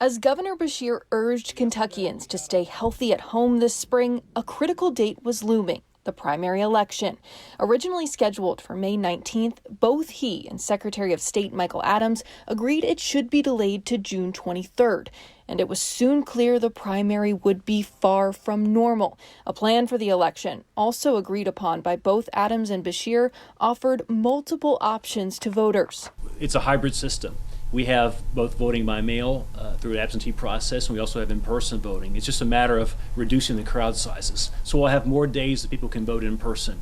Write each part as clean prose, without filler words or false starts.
As Governor Beshear urged Kentuckians to stay healthy at home this spring, a critical date was looming. The primary election. Originally scheduled for May 19th, both he and Secretary of State Michael Adams agreed it should be delayed to June 23rd. And it was soon clear the primary would be far from normal. A plan for the election, also agreed upon by both Adams and Beshear, offered multiple options to voters. It's a hybrid system. We have both voting by mail through an absentee process, and we also have in-person voting. It's just a matter of reducing the crowd sizes. So we'll have more days that people can vote in person.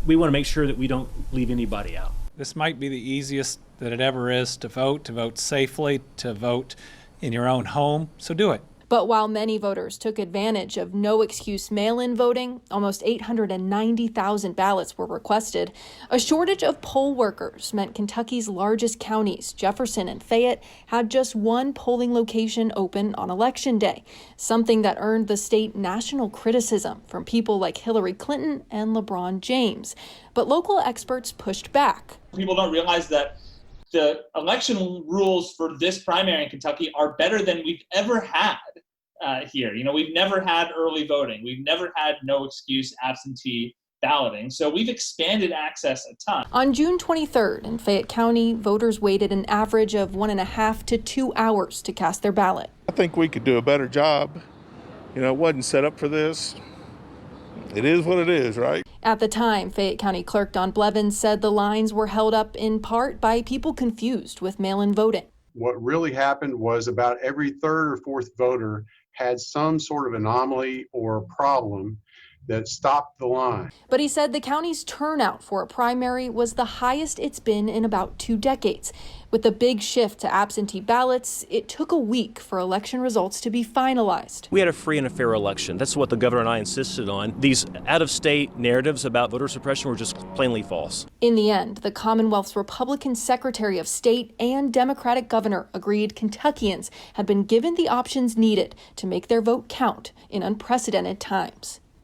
We want to make sure that we don't leave anybody out. This might be the easiest that it ever is to vote safely, to vote in your own home, so do it. But while many voters took advantage of no-excuse mail-in voting, almost 890,000 ballots were requested. A shortage of poll workers meant Kentucky's largest counties, Jefferson and Fayette, had just one polling location open on Election Day, something that earned the state national criticism from people like Hillary Clinton and LeBron James. But local experts pushed back. People don't realize that the election rules for this primary in Kentucky are better than we've ever had here. We've never had early voting. We've never had no excuse absentee balloting. So we've expanded access a ton. On June 23rd in Fayette County, voters waited an average of 1.5 to 2 hours to cast their ballot. I think we could do a better job. It wasn't set up for this. It is what it is, right? At the time, Fayette County Clerk Don Blevins said the lines were held up in part by people confused with mail-in voting. What really happened was about every third or fourth voter had some sort of anomaly or problem that stopped the line. But he said the county's turnout for a primary was the highest it's been in about 2 decades. With the big shift to absentee ballots, it took a week for election results to be finalized. We had a free and a fair election. That's what the governor and I insisted on. These out-of-state narratives about voter suppression were just plainly false. In the end, the Commonwealth's Republican Secretary of State and Democratic governor agreed Kentuckians had been given the options needed to make their vote count in unprecedented times.